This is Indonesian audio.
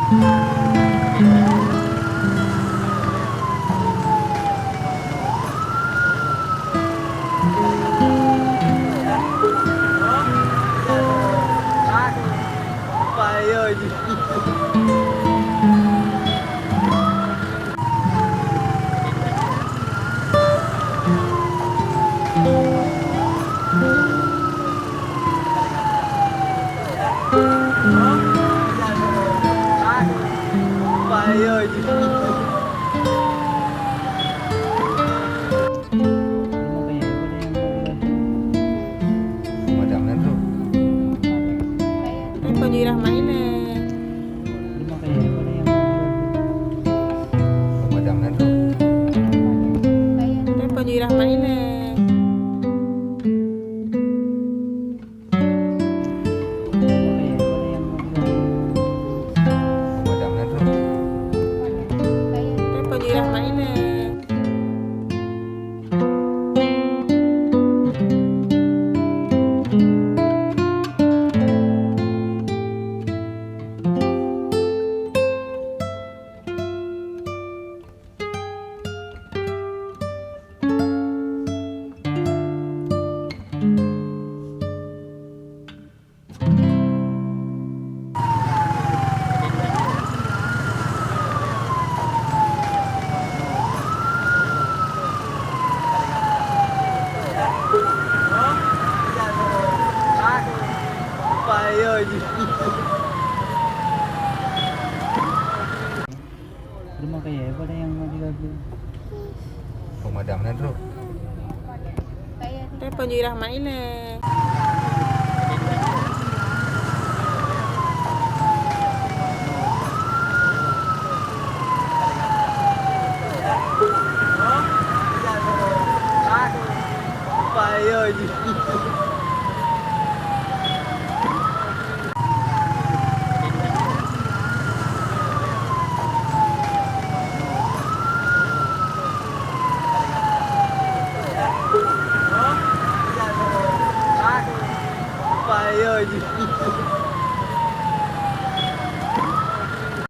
Pai hoje. Pai hoje. Pemadamnya bro, Panyirah mainnya. pemadamnya bro, Panyirah mainnya. pemadamnya bro, Panyirah mainnya. Pai hoje. Rumah kayak apa yang mau diambil? pemadamnya bro, Panyirah mainnya. Pai hoje. Pai hoje.